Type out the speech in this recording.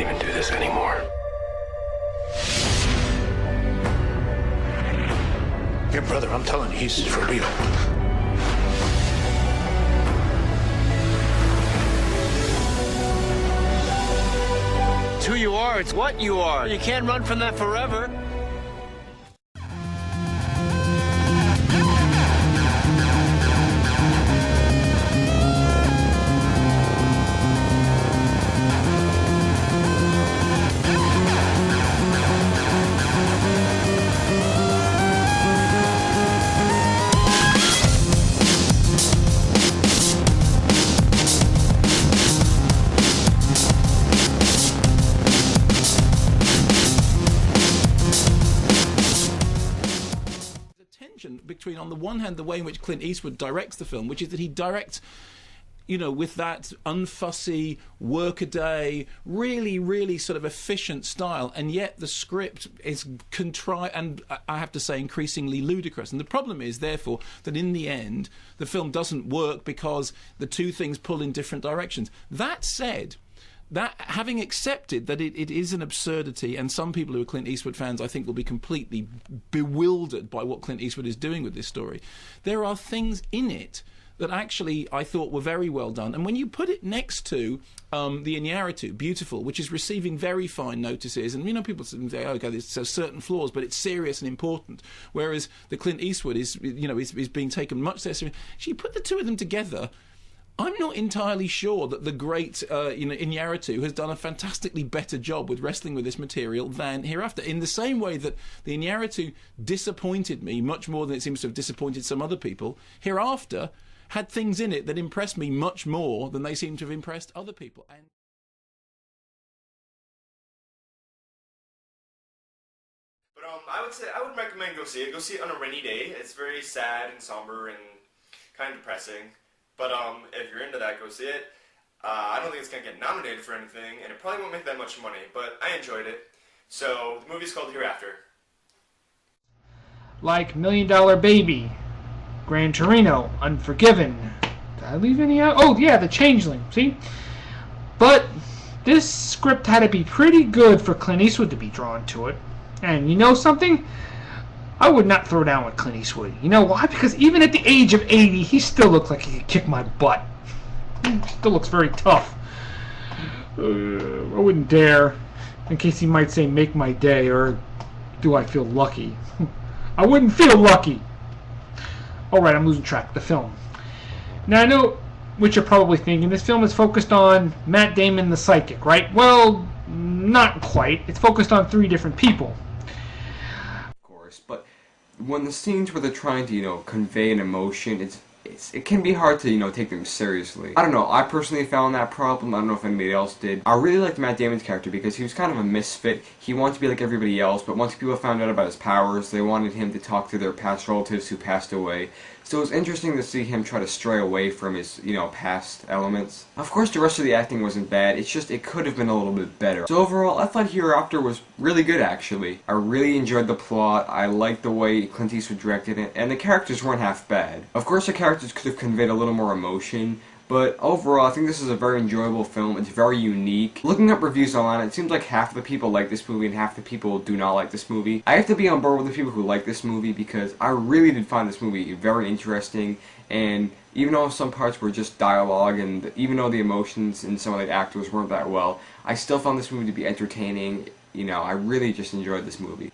not even do this anymore. Your brother, I'm telling you, he's for real. It's who you are, it's what you are. You can't run from that forever. Between, on the one hand, the way in which Clint Eastwood directs the film, which is that he directs, you know, with that unfussy, workaday, really sort of efficient style, and yet the script is contrived and, I have to say, increasingly ludicrous. And the problem is, therefore, that in the end, the film doesn't work because the two things pull in different directions. That said, that having accepted that it is an absurdity, and some people who are Clint Eastwood fans I think will be completely bewildered by what Clint Eastwood is doing with this story, there are things in it that actually I thought were very well done. And when you put it next to the Iñárritu, Beautiful, which is receiving very fine notices, and you know, people say, oh, okay, there's certain flaws, but it's serious and important, whereas the Clint Eastwood is, you know, is being taken much less seriously. So you put the two of them together, I'm not entirely sure that the great Iñárritu has done a fantastically better job with wrestling with this material than Hereafter. In the same way that the Iñárritu disappointed me much more than it seems to have disappointed some other people, Hereafter had things in it that impressed me much more than they seem to have impressed other people. And but I would recommend go see it. Go see it on a rainy day. It's very sad and somber and kind of depressing. But if you're into that, go see it. I don't think it's going to get nominated for anything, and it probably won't make that much money, but I enjoyed it. So, the movie's called Hereafter. Like $1 Million Baby, Gran Torino, Unforgiven. Did I leave any out? Oh, yeah, The Changeling, see? But this script had to be pretty good for Clint Eastwood to be drawn to it. And you know something? I would not throw down with Clint Eastwood. You know why? Because even at the age of 80, he still looks like he could kick my butt. He still looks very tough. I wouldn't dare, in case he might say, make my day, or do I feel lucky? I wouldn't feel lucky. Alright, I'm losing track of the film. Now I know what you're probably thinking. This film is focused on Matt Damon the psychic, right? Well, not quite. It's focused on 3 different people. But when the scenes where they're trying to, you know, convey an emotion, it can be hard to, you know, take them seriously. I don't know, I personally found that problem. I don't know if anybody else did. I really liked Matt Damon's character because he was kind of a misfit. He wanted to be like everybody else, but once people found out about his powers, they wanted him to talk to their past relatives who passed away. So it was interesting to see him try to stray away from his, you know, past elements. Of course, the rest of the acting wasn't bad, it's just it could have been a little bit better. So overall, I thought Hereafter was really good, actually. I really enjoyed the plot, I liked the way Clint Eastwood directed it, and the characters weren't half bad. Of course, the characters could have conveyed a little more emotion, but overall, I think this is a very enjoyable film. It's very unique. Looking up reviews online, it seems like half the people like this movie and half the people do not like this movie. I have to be on board with the people who like this movie because I really did find this movie very interesting, and even though some parts were just dialogue and even though the emotions in some of the actors weren't that well, I still found this movie to be entertaining. You know, I really just enjoyed this movie.